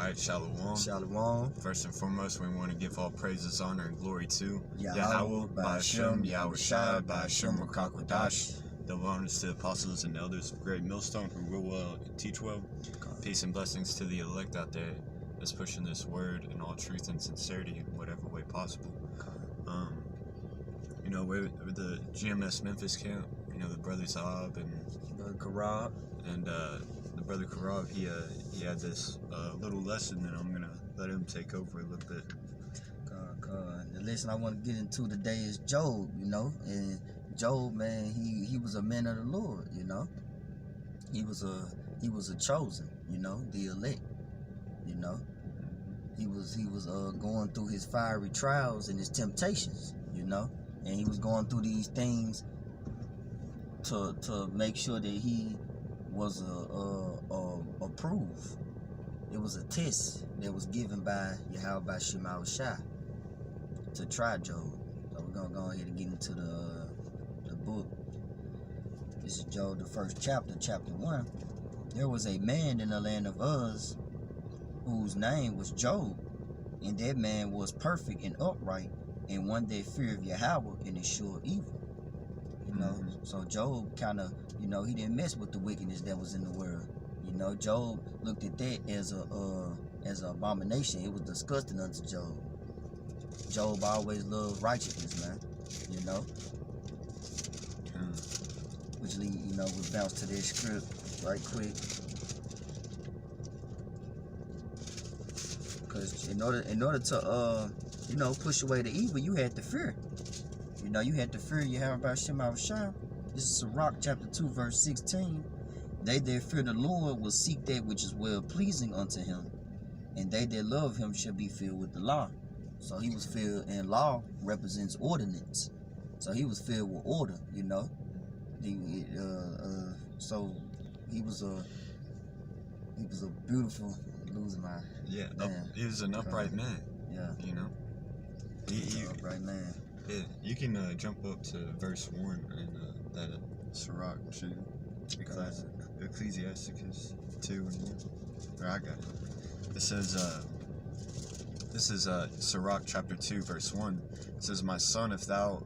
Alright, Shalom. Shalom. First and foremost, we want to give all praises, honor, and glory to Yahweh, Ba'Hashem, Yahweh Shai, Ba'Hashem, Rakakwadash. Double honors to the apostles and elders of Great Millstone who will well and teach well. Peace and blessings to the elect out there that's pushing this word in all truth and sincerity in whatever way possible. We're the GMS Memphis camp, the brother Zab and Brother Karab. And the brother Karab, he had this little lesson that I'm gonna let him take over a little bit. The lesson I want to get into today is Job, and Job, man, he was a man of the Lord, He was a chosen, the elect, He was going through his fiery trials and his temptations, and he was going through these things to make sure that he was approved. It was a test that was given by Yahweh Ba'Hashem Shai to try Job. So we're gonna go ahead and get into the book. This is Job, the first chapter, chapter 1. There was a man in the land of Uz whose name was Job, and that man was perfect and upright, and one that feared Yahweh and eschewed evil. So Job kind of, he didn't mess with the wickedness that was in the world. Job looked at that as an abomination. It was disgusting unto Job. Job always loved righteousness, man. Which lead, we bounce to this script right quick. Because in order to push away the evil, you had to fear. You had to fear Yahweh Ba'Hashem Shai. This is Sirach chapter 2, verse 16. They that fear the Lord will seek that which is well pleasing unto him, and they that love him shall be filled with the law. So he was filled, and law represents ordinance. So he was filled with order, So he was a beautiful, losing my man. He was an upright man. Yeah. He upright man. Yeah, you can jump up to verse 1 in that Sirach, Ecclesiasticus 2 and 1. Or I got it. This is Sirach chapter 2, verse 1. It says, "My son, if thou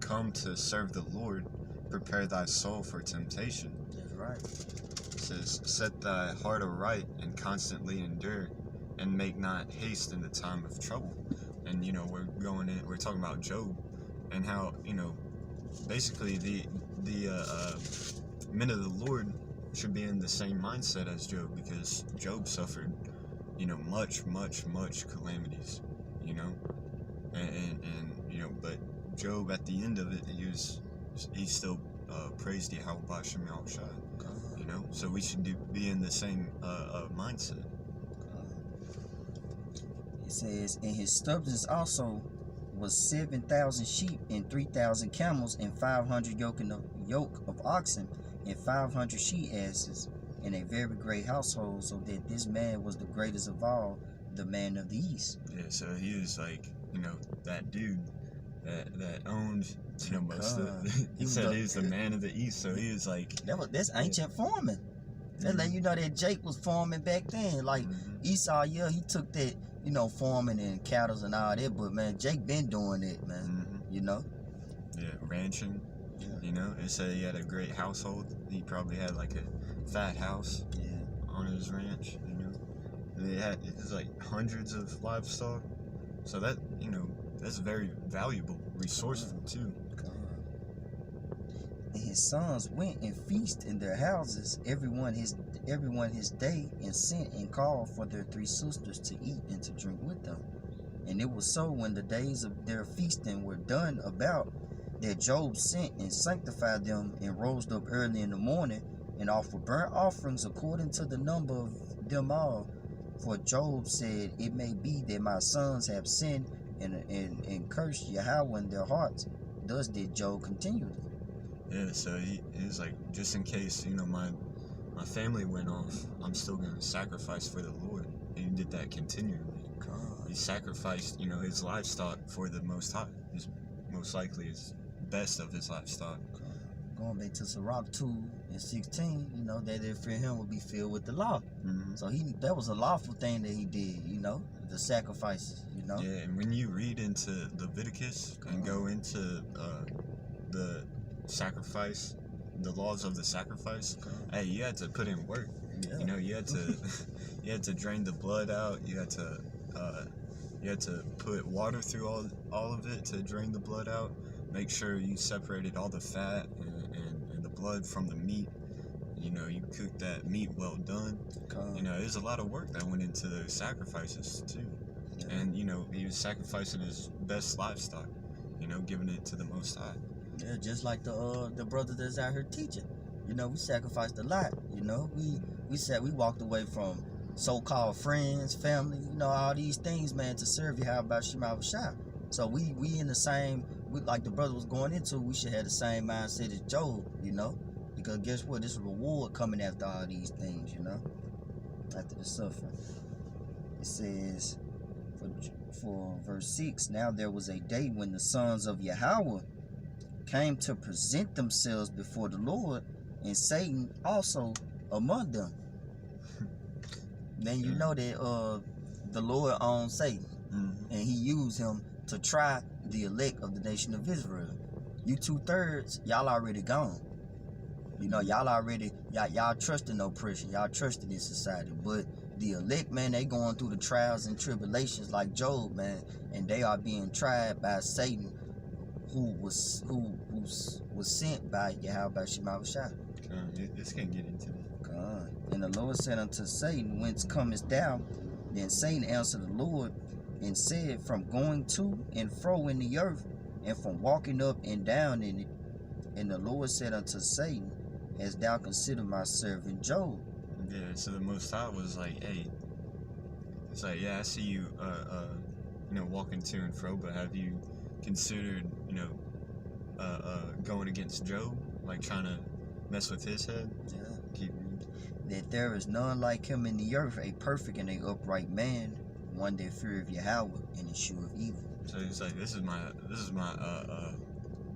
come to serve the Lord, prepare thy soul for temptation." That's right. It says, "Set thy heart aright and constantly endure, and make not haste in the time of trouble." And we're talking about Job and how basically the men of the Lord should be in the same mindset as Job, because Job suffered much calamities, and but Job at the end of it, he still praised Yahweh Ba'Hashem Shai, so we should be in the same mindset. It says, "And his substance also was 7,000 sheep, and 3,000 camels, and 500 yoke of oxen, and 500 she-asses, and a very great household, so that this man was the greatest of all, the man of the East." Yeah, so he was like, that dude that owned, most of he said he was the man of the East, so he was like... That's ancient farming. That let you know that Jake was farming back then. Like Esau, he took that, farming and cattle and all that, but man, Jake been doing it, man. Yeah, ranching. It said he had a great household. He probably had like a fat house on his ranch. It's like hundreds of livestock. So that that's very valuable, resourceful too. And his sons went and feasted in their houses, everyone his day, and sent and called for their 3 sisters to eat and to drink with them. And it was so, when the days of their feasting were done about, that Job sent and sanctified them, and rose up early in the morning, and offered burnt offerings according to the number of them all. For Job said, "It may be that my sons have sinned and cursed Yahweh in their hearts." Thus did Job continually. Yeah, so he was like, just in case, my family went off, I'm still going to sacrifice for the Lord. And he did that continually. He sacrificed, his livestock for the Most High. Most likely his best of his livestock. going back to Sirach 2:16, you know, that if fear him will be filled with the law. Mm-hmm. So that was a lawful thing that he did, you know, the sacrifices, you know. Yeah, and when you read into Leviticus and go into the sacrifice, the laws of the sacrifice, hey, you had to put in work. Yeah. You know, you had to you had to drain the blood out. You had to put water through all of it to drain the blood out. Make sure you separated all the fat and the blood from the meat. You know, you cooked that meat well done. You know, there's a lot of work that went into those sacrifices too. Yeah. And you know, he was sacrificing his best livestock. You know, giving it to the Most High. Yeah, just like the brother that's out here teaching. You know, we sacrificed a lot. You know, we walked away from so-called friends, family, you know, all these things, man, to serve you. How about Shema Shah? So we in the same, like the brother was going into, we should have the same mindset as Job, you know, because guess what? This reward coming after all these things, you know, after the suffering. It says for verse 6, now there was a day when the sons of Yahweh came to present themselves before the Lord, and Satan also among them. Then you know that the Lord owns Satan, and he used him to try the elect of the nation of Israel. You 2/3, y'all already gone. You know, y'all trusting oppression, y'all trusting in society, but the elect, man, they going through the trials and tribulations like Job, man, and they are being tried by Satan, who was sent by Yahweh Shema Shah. This can't get into it. And the Lord said unto Satan, whence comest thou? Then Satan answered the Lord and said, from going to and fro in the earth, and from walking up and down in it. And the Lord said unto Satan, hast thou considered my servant Job? Yeah, so the Most High was like, hey, it's like, yeah, I see you, you know, walking to and fro, but have you considered, you know, going against Job, like trying to mess with his head? Yeah. Keep reading. That there is none like him in the earth, a perfect and a upright man, one that feareth Yahweh and escheweth evil. So he's like, this is my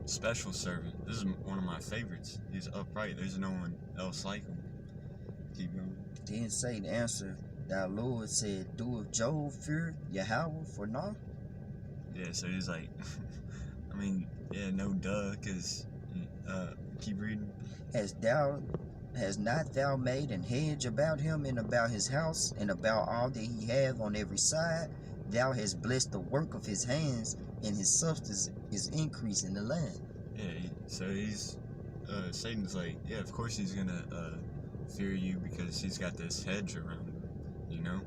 special servant. This is one of my favorites. He's upright. There's no one else like him. Keep going. Then Satan answered, thy Lord said, doeth Job fear Yahweh for naught? Yeah, so he's like, I mean, yeah, no duh, because, keep reading. Has not thou made an hedge about him and about his house and about all that he hath on every side? Thou hast blessed the work of his hands, and his substance is increased in the land. Yeah, so he's, Satan's like, yeah, of course he's gonna, fear you because he's got this hedge around him, you know?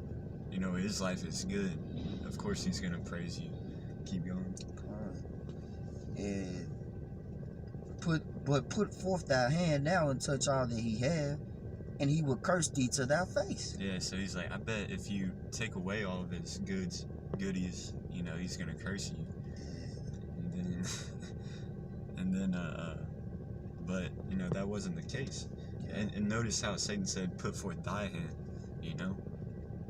You know, his life is good. Of course he's gonna praise you. Keep going. And put forth thy hand now and touch all that he hath, and he will curse thee to thy face. Yeah, so he's like, I bet if you take away all of his goodies, you know, he's gonna curse you. And then, but you know that wasn't the case. And notice how Satan said, "Put forth thy hand." You know,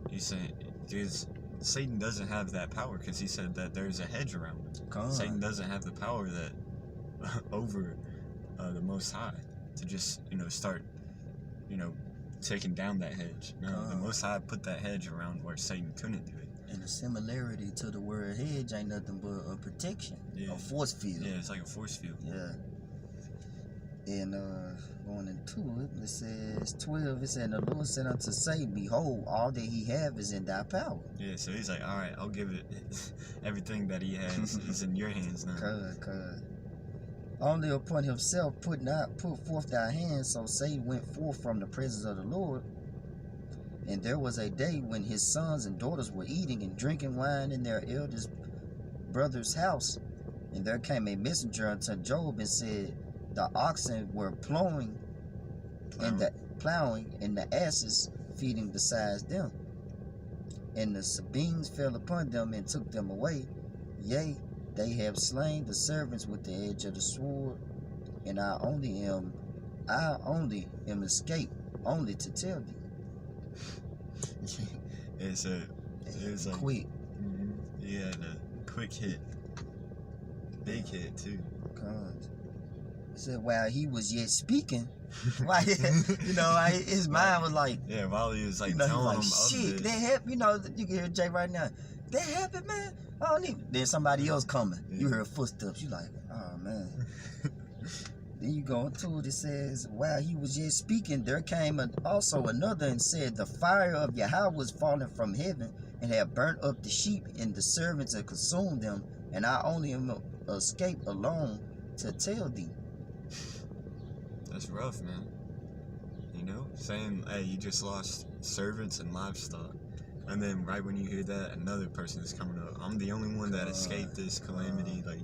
he's saying because Satan doesn't have that power because he said that there's a hedge around him. Satan doesn't have the power that over the Most High to just start taking down that hedge. No, the Most High put that hedge around where Satan couldn't do it. And the similarity to the word hedge ain't nothing but a protection, a force field. Yeah, it's like a force field. Yeah. And going into it, it says 12. It said, "The Lord said unto Satan, Behold, all that he have is in thy power." Yeah, so he's like, all right, I'll give it. Everything that he has is in your hands now. Cause only upon himself put forth thy hands. So Satan went forth from the presence of the Lord. And there was a day when his sons and daughters were eating and drinking wine in their eldest brother's house. And there came a messenger unto Job and said, The oxen were plowing and the asses feeding beside them. And the Sabines fell upon them and took them away. Yea, they have slain the servants with the edge of the sword, and I only am escaped only to tell thee. It's like quick. Yeah, the quick hit, big hit too. God. It said while he was yet speaking, why his mind was like, Yeah, while he was like he telling like, him shit, of that this. happened. You can hear Jay right now. That happened, man. I don't even. Then somebody else coming. You Yeah. heard footsteps. You like, oh man. Then you go into it. It says, while he was yet speaking, there came also another and said, the fire of Yahweh was fallen from heaven and had burnt up the sheep and the servants and consumed them. And I only am escaped alone to tell thee. That's rough, man. You know, saying, hey, you just lost servants and livestock. And then right when you hear that, another person is coming up. I'm the only one that escaped this calamity. Like,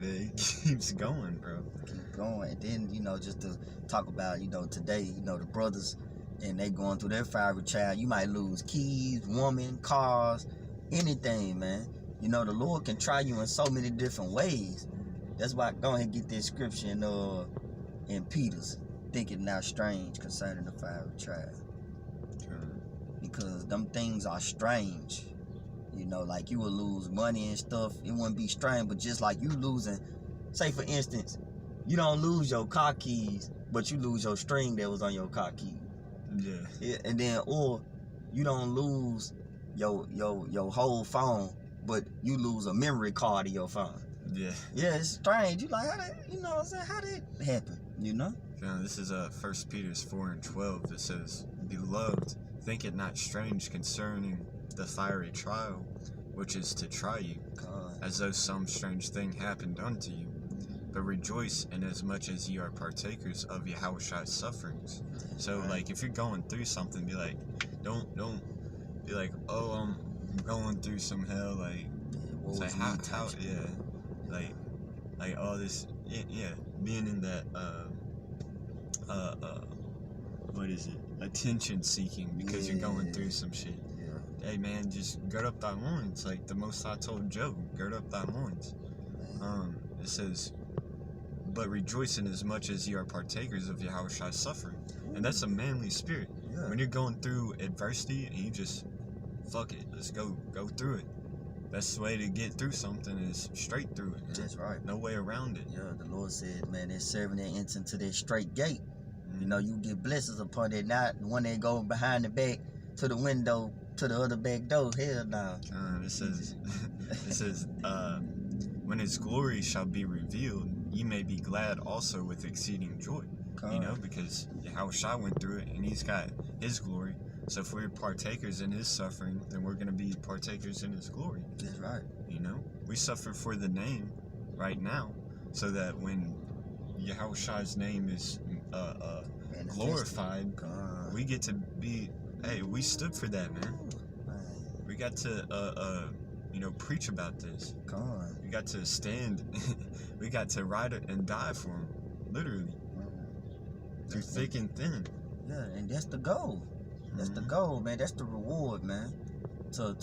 it keeps going, bro. Keep going. And then, just to talk about, today, the brothers, and they going through their fiery trial. You might lose keys, woman, cars, anything, man. The Lord can try you in so many different ways. That's why go ahead and get this scripture in Peter's, thinking not strange concerning the fiery trial. Because them things are strange. Like you will lose money and stuff. It wouldn't be strange, but just like you losing, say for instance, you don't lose your car keys, but you lose your string that was on your car keys. Yeah. And then, or you don't lose your whole phone, but you lose a memory card of your phone. Yeah. Yeah, it's strange. You like, how that, what I'm saying? How that happen, Now, this is 1 Peter 4:12. It says, Beloved, think it not strange concerning the fiery trial, which is to try you, God. as though some strange thing happened unto you. But rejoice inasmuch as ye are partakers of Yahweh's sufferings. So, Right. like, if you're going through something, be like, don't be like, oh, I'm going through some hell, like, it's like, how, yeah, like all this, yeah, being in that, what is it, attention seeking, because you're going through some shit. Yeah. Hey, man, just gird up thy loins, like the Most High told Job, gird up thy loins. It says, but rejoice in as much as ye are partakers of Yahweh's suffering. And that's a manly spirit. Yeah. When you're going through adversity and you just, fuck it, let's go through it. Best way to get through something is straight through it. Man. That's right. No way around it. Yeah, the Lord said, man, they're serving that enter into that straight gate. You get blessings upon it, not when they go behind the back to the window, to the other back door. Hell no. It says, when his glory shall be revealed, ye may be glad also with exceeding joy. God. Because Yahushua went through it and he's got his glory. So if we're partakers in his suffering, then we're going to be partakers in his glory. That's right. We suffer for the name right now, so that when Yahushua's name is glorified, God. we get to be, hey, we stood for that, man. We got to, preach about this. God. We got to stand, we got to ride it and die for him, literally, through thick and thin. Yeah, and that's the goal. That's the goal, man. That's the reward, man. To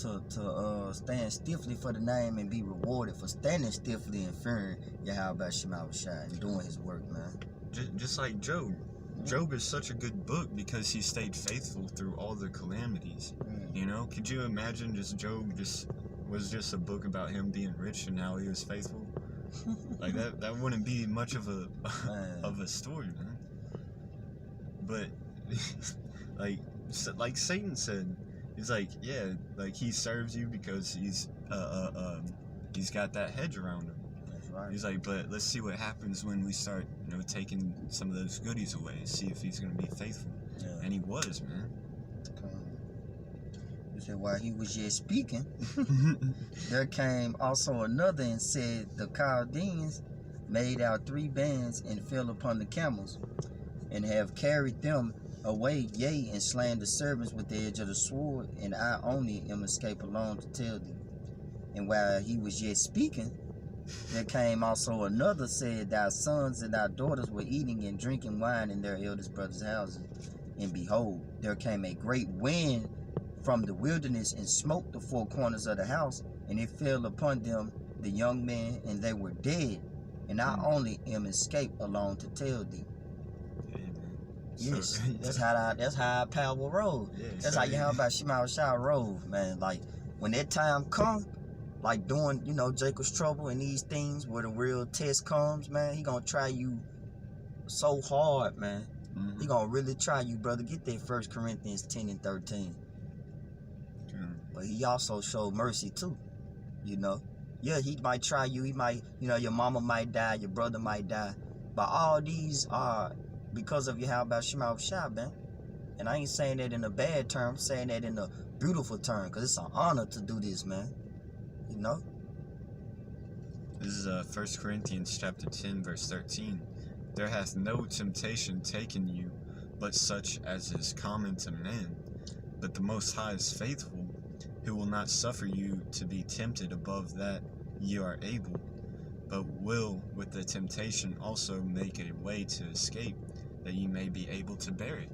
stand stiffly for the name and be rewarded for standing stiffly and fearing Yahweh Shema Shai and doing his work, man. Just like Job. Job is such a good book because he stayed faithful through all the calamities. Could you imagine Job was just a book about him being rich and how he was faithful? Like that wouldn't be much of a story, man. But like Satan said, he's like, yeah, like he serves you because he's got that hedge around him. That's right. He's like, but let's see what happens when we start, taking some of those goodies away. See if he's gonna be faithful. Yeah. And he was, man. He said, while he was yet speaking, there came also another and said, the Chaldeans made out 3 bands and fell upon the camels, and have carried them away, yea, and slain the servants with the edge of the sword, and I only am escaped alone to tell thee. And while he was yet speaking, there came also another, said, thy sons and thy daughters were eating and drinking wine in their eldest brother's houses. And behold, there came a great wind from the wilderness and smote the 4 corners of the house, and it fell upon them, the young men, and they were dead. And I only am escaped alone to tell thee. Yes, that's how power roll. Yeah, that's how Yahweh Shema Shai roll, man. Like when that time come, like during, Jacob's trouble and these things where the real test comes, man, he gonna try you so hard, man. He gonna really try you, brother. Get that 1 Corinthians 10 and 13. But he also showed mercy too, Yeah, he might try you. He might, your mama might die, your brother might die. But all these are because of Yahweh Shema Shai, man. And I ain't saying that in a bad term. I'm saying that in a beautiful term, because it's an honor to do this, man. This is 1 Corinthians chapter 10, verse 13. There hath no temptation taken you, but such as is common to men. But the Most High is faithful, who will not suffer you to be tempted above that ye are able, but will with the temptation also make a way to escape, that ye may be able to bear it.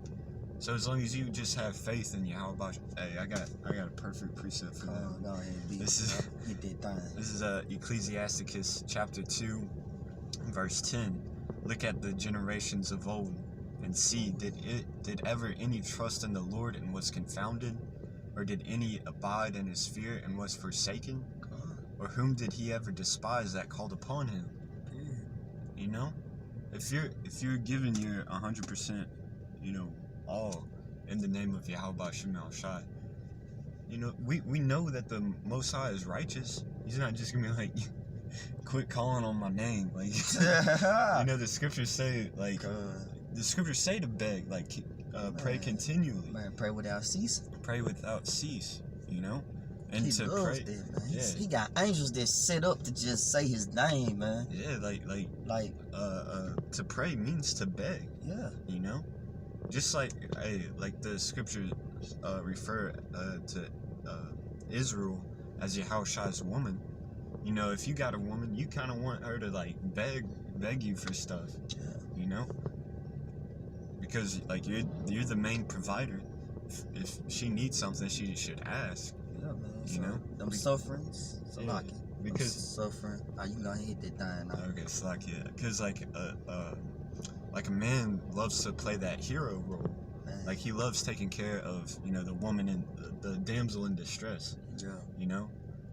So as long as you just have faith in Yahweh, hey, I got a perfect precept for that. Go ahead, This is Ecclesiasticus chapter 2, verse 10. Look at the generations of old, and see, did ever any trust in the Lord and was confounded? Or did any abide in his fear and was forsaken? Or whom did he ever despise that called upon him? If you're giving your 100%, all in the name of Yahweh Shema Shai, we know that the Most High is righteous. He's not just gonna be like, quit calling on my name, like the scriptures say, like the scriptures say to beg, like pray continually. Man, pray without ceasing. Pray without cease, and he to loves pray. that, man. Yeah. He got angels that set up to just say his name, man. Yeah, like to pray means to beg. Yeah. Just like the scriptures refer to Israel as Yahushai's woman. If you got a woman, you kind of want her to like beg you for stuff. Yeah. Because like you're the main provider. If she needs something, she should ask. Yeah, man. Them sufferings. So yeah, because suffering. You gonna hit that thing now. Okay, so because like a man loves to play that hero role. Man. Like he loves taking care of the woman and the damsel in distress. Yeah.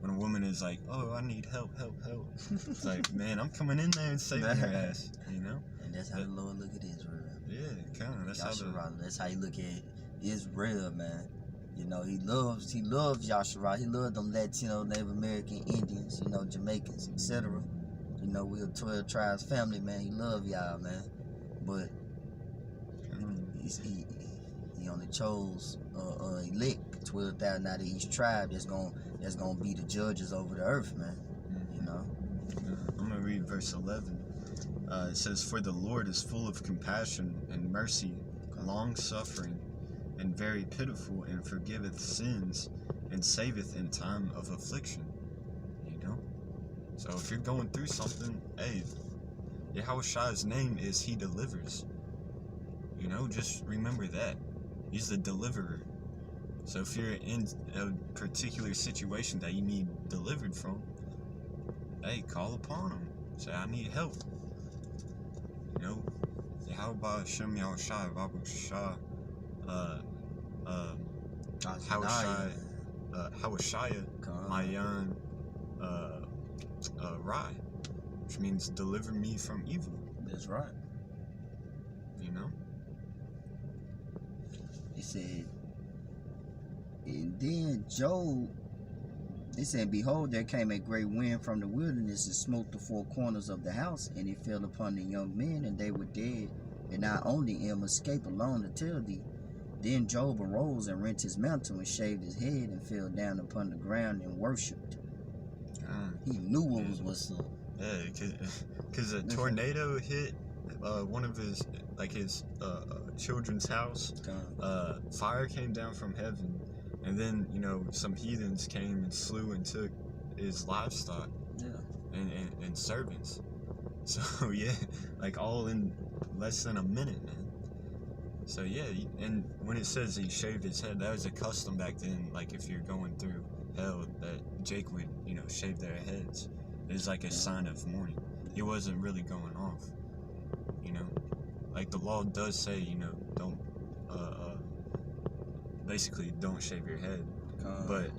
When a woman is like, oh, I need help. It's like, man, I'm coming in there and saving her ass. And that's how the Lord look at Israel. Yeah, kind of. That's how he look at Israel, man. He loves Yahshua. He loves them Latino, Native American, Indians, Jamaicans, etc. We a 12 tribes family, man. He love y'all, man. But he only chose elect 12,000 out of each tribe that's gonna be the judges over the earth, man. I'm gonna read verse 11. It says, "For the Lord is full of compassion and mercy, long-suffering, and very pitiful, and forgiveth sins, and saveth in time of affliction." So if you're going through something, hey, Yahushai's name is He delivers. Just remember that. He's the deliverer. So if you're in a particular situation that you need delivered from, hey, call upon Him. Say, I need help. Yahweh Shem Yahushai, Babu Shah, Hawashaya, Mayan, Rai, which means deliver me from evil. That's right. He said, and then Job, they said, behold, there came a great wind from the wilderness and smote the four corners of the house, and it fell upon the young men, and they were dead, and not only him escaped alone to tell thee. Then Job arose and rent his mantle and shaved his head and fell down upon the ground and worshipped. He knew what was what's up. Yeah, because a tornado hit one of his children's house. Fire came down from heaven, and then some heathens came and slew and took his livestock. And servants. So yeah, like all in less than a minute, man. So yeah, and when it says he shaved his head, that was a custom back then. Like if you're going through hell, that Jake would shave their heads. It was like a sign of mourning. He wasn't really going off. Like the law does say, don't basically don't shave your head. But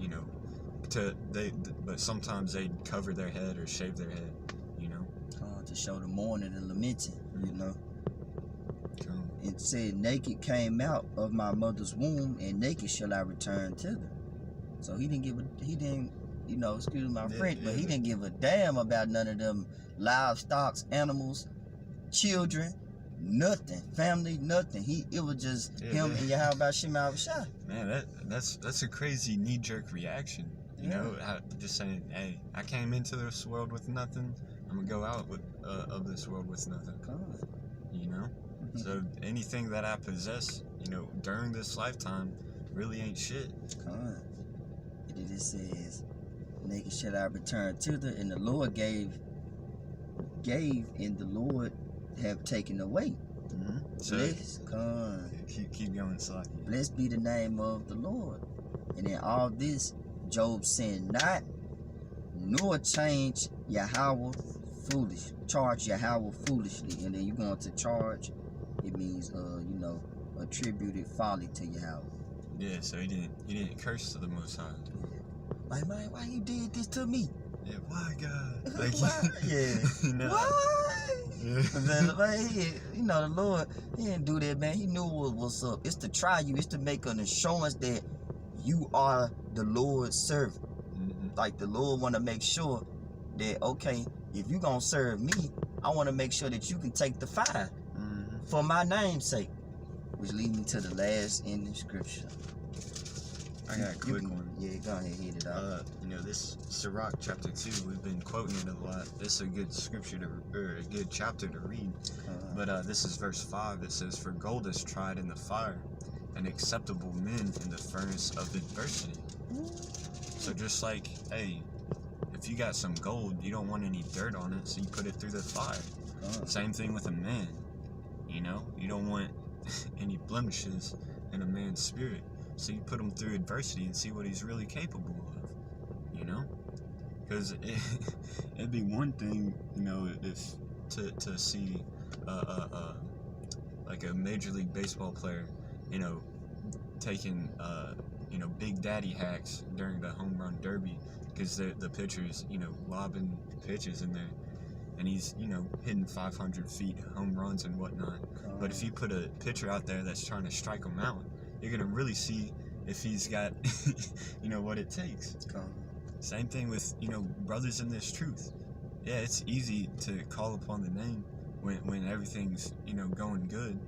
But sometimes they cover their head or shave their head, you know. To show the mourning and lamenting, you know. Come. It said, naked came out of my mother's womb, and naked shall I return thither. So he didn't, you know, excuse my French, but he didn't give a damn about none of them livestock, animals, children, nothing, family, nothing. It was just him and Yahweh Shema Shah. Man, that's a crazy knee-jerk reaction. You know, just saying, hey, I came into this world with nothing. I'm gonna go out with of this world with nothing. You know, so anything that I possess, you know, during this lifetime, really ain't shit. It says, naked shall I return thither, and the Lord gave, and the Lord have taken away. So keep going, Slocky. Blessed be the name of the Lord. And in all this, Job sinned not, nor changed Yahweh charge Yahweh foolishly. And then you're going to charge, it means you know, attributed folly to Yahweh. Yeah, so he didn't curse to the Most High. Like, man, why you did this to me? Yeah, why God? Like, why? Yeah. You know, why? Yeah. Then, like, you know, the Lord, he didn't do that, man. He knew what's up. It's to try you. It's to make an assurance that you are the Lord's servant. Like, the Lord want to make sure that, okay, if you going to serve me, I want to make sure that you can take the fire for my name's sake. Which leads me to the last ending scripture. I got a quick one. Yeah, go ahead, hit it out. You know, this Sirach chapter 2, we've been quoting it a lot. This is a good scripture or a good chapter to read. But this is verse 5. It says, "For gold is tried in the fire, and acceptable men in the furnace of adversity." So just like, hey, if you got some gold, you don't want any dirt on it, so you put it through the fire. Same thing with a man. You know, you don't want any blemishes in a man's spirit, so you put him through adversity and see what he's really capable of. You know, because it'd be one thing, you know, if to see like a Major League Baseball player, you know, taking you know, big daddy hacks during the home run derby, because the pitcher's, you know, lobbing pitches in there, and he's, you know, hitting 500 feet home runs and whatnot. But if you put a pitcher out there that's trying to strike him out, you're gonna really see if he's got, you know, what it takes. Same thing with, you know, brothers in this truth. Yeah, it's easy to call upon the name when everything's, you know, going good.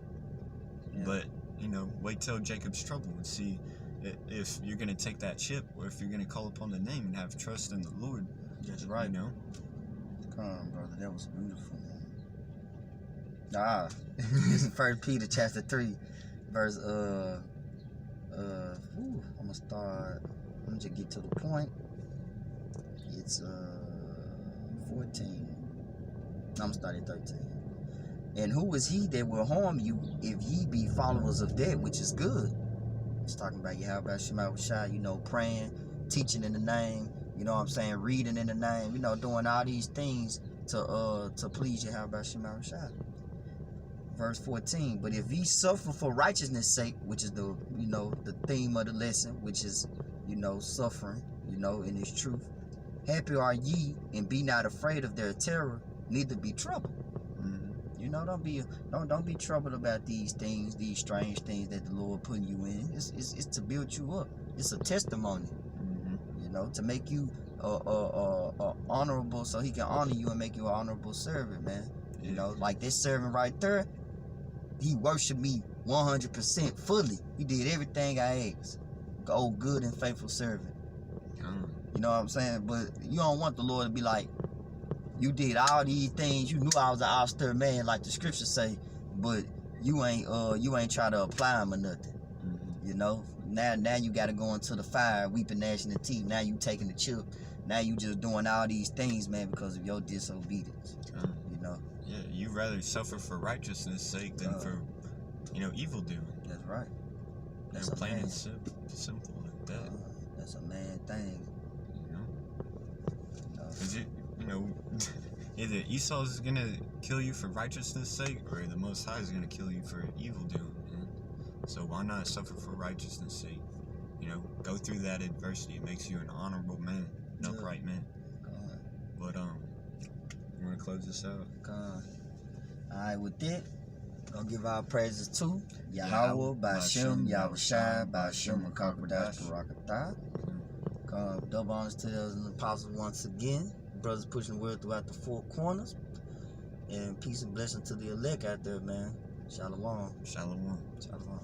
But, you know, wait till Jacob's trouble and see if you're gonna take that chip, or if you're gonna call upon the name and have trust in the Lord. That's right. You know? Come on, brother. That was beautiful, man. This is 1 Peter chapter 3, verse I'm gonna start. Let me just get to the point. It's 14. I'm gonna start at 13. And who is he that will harm you if ye be followers of that which is good? It's talking about Yahweh Shema Shah, you know, praying, teaching in the name, you know what I'm saying, reading in the name, you know, doing all these things to please Yahweh Shema Shah. Verse 14, but if ye suffer for righteousness' sake, which is the, you know, the theme of the lesson, which is, you know, suffering, you know, in its truth, happy are ye, and be not afraid of their terror, neither be troubled. You know, don't be troubled about these things, these strange things that the Lord putting you in. It's to build you up. It's a testimony. You know, to make you honorable, so He can honor you and make you an honorable servant, man. You know, like this servant right there, he worshiped me 100% fully. He did everything I asked. Oh, good and faithful servant. You know what I'm saying? But you don't want the Lord to be like, you did all these things. You knew I was an austere man, like the scriptures say, but you ain't try to apply them or nothing. You know, now you got to go into the fire, weeping, gnashing the teeth. Now you taking the chip. Now you just doing all these things, man, because of your disobedience. You know. Yeah, you rather suffer for righteousness' sake than for, you know, evil doing. That's right. That's plain and simple like that. That's a man thing. You know. Cause you know, either Esau's gonna kill you for righteousness' sake, or the Most High is gonna kill you for evil doing, man. So why not suffer for righteousness' sake? you know, go through that adversity. It makes you an honorable man, an Yeah. upright man. God, But you wanna close this out? God. Alright, with that, gonna give our praises to Yahweh, Yahweh, Bashem, Yahushai, Bashem, and Kakwadash, Barakatah. Double honors to the apostles once again. Brothers pushing the word throughout the four corners. And peace and blessing to the elect out there, man. Shalom. Shalom. Shalom.